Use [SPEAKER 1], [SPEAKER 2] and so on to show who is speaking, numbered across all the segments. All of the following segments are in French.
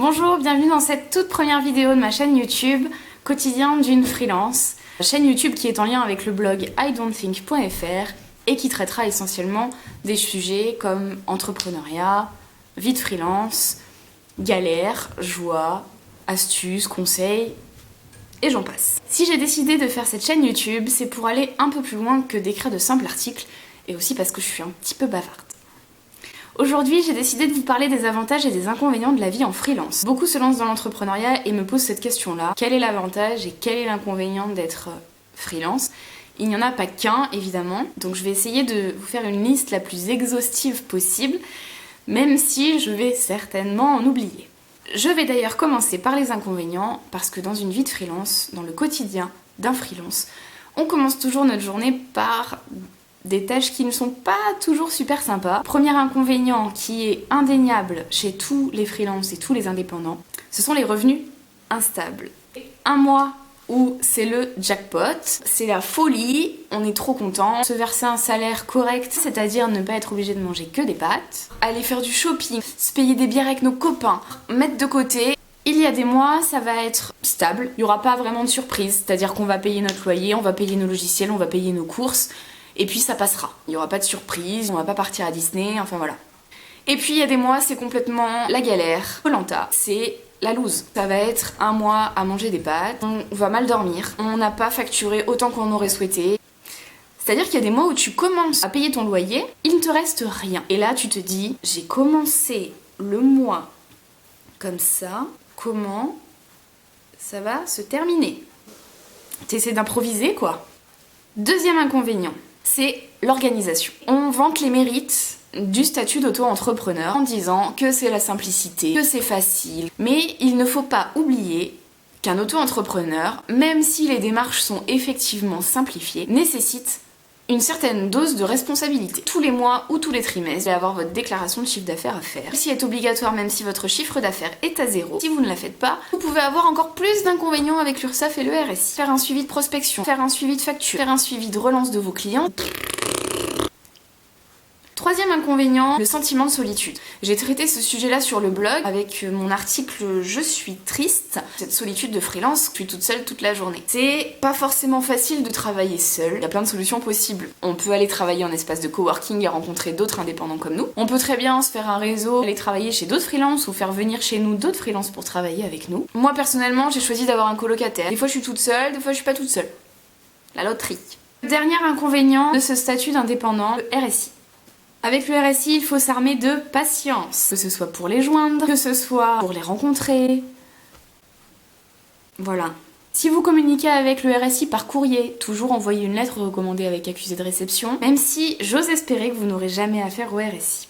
[SPEAKER 1] Bonjour, bienvenue dans cette toute première vidéo de ma chaîne YouTube Quotidien d'une freelance. Chaîne YouTube qui est en lien avec le blog idon'tthink.fr et qui traitera essentiellement des sujets comme entrepreneuriat, vie de freelance, galères, joie, astuces, conseils et j'en passe. Si j'ai décidé de faire cette chaîne YouTube, c'est pour aller un peu plus loin que d'écrire de simples articles et aussi parce que je suis un petit peu bavarde. Aujourd'hui, j'ai décidé de vous parler des avantages et des inconvénients de la vie en freelance. Beaucoup se lancent dans l'entrepreneuriat et me posent cette question-là. Quel est l'avantage et quel est l'inconvénient d'être freelance? Il n'y en a pas qu'un, évidemment, donc je vais essayer de vous faire une liste la plus exhaustive possible, même si je vais certainement en oublier. Je vais d'ailleurs commencer par les inconvénients, parce que dans une vie de freelance, dans le quotidien d'un freelance, on commence toujours notre journée par des tâches qui ne sont pas toujours super sympas. Premier inconvénient qui est indéniable chez tous les freelances et tous les indépendants, ce sont les revenus instables. Un mois où c'est le jackpot, c'est la folie, on est trop content. Se verser un salaire correct, c'est-à-dire ne pas être obligé de manger que des pâtes, aller faire du shopping, se payer des bières avec nos copains, mettre de côté. Il y a des mois, ça va être stable, il n'y aura pas vraiment de surprise, c'est-à-dire qu'on va payer notre loyer, on va payer nos logiciels, on va payer nos courses, et puis ça passera. Il n'y aura pas de surprise, on va pas partir à Disney, enfin voilà. Et puis il y a des mois, c'est complètement la galère. Koh-Lanta, c'est la loose. Ça va être un mois à manger des pâtes, on va mal dormir, on n'a pas facturé autant qu'on aurait souhaité. C'est-à-dire qu'il y a des mois où tu commences à payer ton loyer, il ne te reste rien. Et là tu te dis, j'ai commencé le mois comme ça, comment ça va se terminer? T'essaies d'improviser quoi. Deuxième inconvénient, c'est l'organisation. On vante les mérites du statut d'auto-entrepreneur en disant que c'est la simplicité, que c'est facile. Mais il ne faut pas oublier qu'un auto-entrepreneur, même si les démarches sont effectivement simplifiées, nécessite une certaine dose de responsabilité. Tous les mois ou tous les trimestres, vous allez avoir votre déclaration de chiffre d'affaires à faire. Celle-ci est obligatoire même si votre chiffre d'affaires est à zéro. Si vous ne la faites pas, vous pouvez avoir encore plus d'inconvénients avec l'URSSAF et le RSI. Faire un suivi de prospection, faire un suivi de facture, faire un suivi de relance de vos clients. Troisième inconvénient, le sentiment de solitude. J'ai traité ce sujet-là sur le blog avec mon article « Je suis triste ». Cette solitude de freelance, je suis toute seule toute la journée. C'est pas forcément facile de travailler seul, il y a plein de solutions possibles. On peut aller travailler en espace de coworking et rencontrer d'autres indépendants comme nous. On peut très bien se faire un réseau, aller travailler chez d'autres freelances ou faire venir chez nous d'autres freelances pour travailler avec nous. Moi personnellement, j'ai choisi d'avoir un colocataire. Des fois je suis toute seule, des fois je suis pas toute seule. La loterie. Dernier inconvénient de ce statut d'indépendant, le RSI. Avec le RSI, il faut s'armer de patience, que ce soit pour les joindre, que ce soit pour les rencontrer. Voilà. Si vous communiquez avec le RSI par courrier, toujours envoyez une lettre recommandée avec accusé de réception, même si j'ose espérer que vous n'aurez jamais affaire au RSI.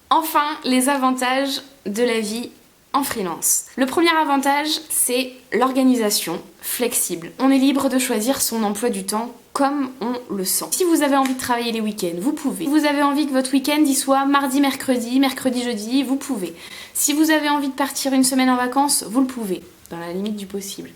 [SPEAKER 1] Enfin, les avantages de la vie en freelance. Le premier avantage, c'est l'organisation flexible. On est libre de choisir son emploi du temps comme on le sent. Si vous avez envie de travailler les week-ends, vous pouvez. Si vous avez envie que votre week-end y soit mardi, mercredi, jeudi, vous pouvez. Si vous avez envie de partir une semaine en vacances, vous le pouvez, dans la limite du possible,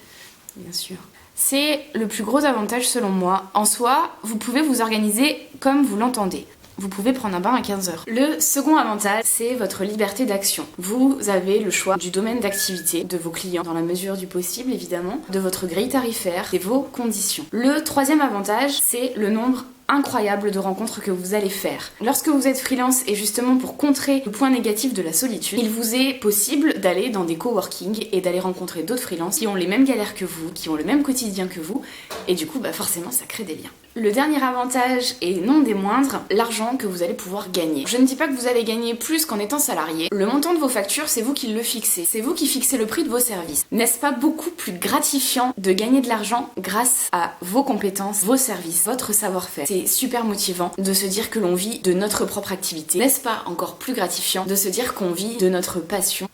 [SPEAKER 1] bien sûr. C'est le plus gros avantage selon moi. En soi, vous pouvez vous organiser comme vous l'entendez. Vous pouvez prendre un bain à 15h. Le second avantage, c'est votre liberté d'action. Vous avez le choix du domaine d'activité de vos clients, dans la mesure du possible évidemment, de votre grille tarifaire et vos conditions. Le troisième avantage, c'est le nombre incroyable de rencontres que vous allez faire. Lorsque vous êtes freelance et justement pour contrer le point négatif de la solitude, il vous est possible d'aller dans des coworking et d'aller rencontrer d'autres freelances qui ont les mêmes galères que vous, qui ont le même quotidien que vous et du coup forcément ça crée des liens. Le dernier avantage, et non des moindres, l'argent que vous allez pouvoir gagner. Je ne dis pas que vous allez gagner plus qu'en étant salarié. Le montant de vos factures, c'est vous qui le fixez. C'est vous qui fixez le prix de vos services. N'est-ce pas beaucoup plus gratifiant de gagner de l'argent grâce à vos compétences, vos services, votre savoir-faire? C'est super motivant de se dire que l'on vit de notre propre activité. N'est-ce pas encore plus gratifiant de se dire qu'on vit de notre passion?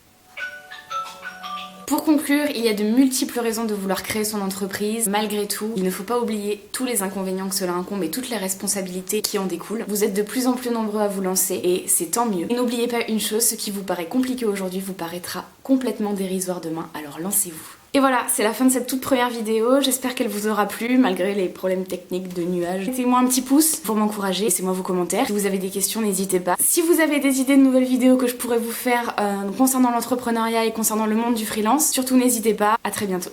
[SPEAKER 1] Pour conclure, il y a de multiples raisons de vouloir créer son entreprise. Malgré tout, il ne faut pas oublier tous les inconvénients que cela incombe et toutes les responsabilités qui en découlent. Vous êtes de plus en plus nombreux à vous lancer et c'est tant mieux. Et n'oubliez pas une chose, ce qui vous paraît compliqué aujourd'hui vous paraîtra complètement dérisoire demain, alors lancez-vous. Et voilà, c'est la fin de cette toute première vidéo. J'espère qu'elle vous aura plu malgré les problèmes techniques de nuages. Mettez-moi un petit pouce pour m'encourager, laissez-moi vos commentaires. Si vous avez des questions, n'hésitez pas. Si vous avez des idées de nouvelles vidéos que je pourrais vous faire concernant l'entrepreneuriat et concernant le monde du freelance, surtout n'hésitez pas. À très bientôt.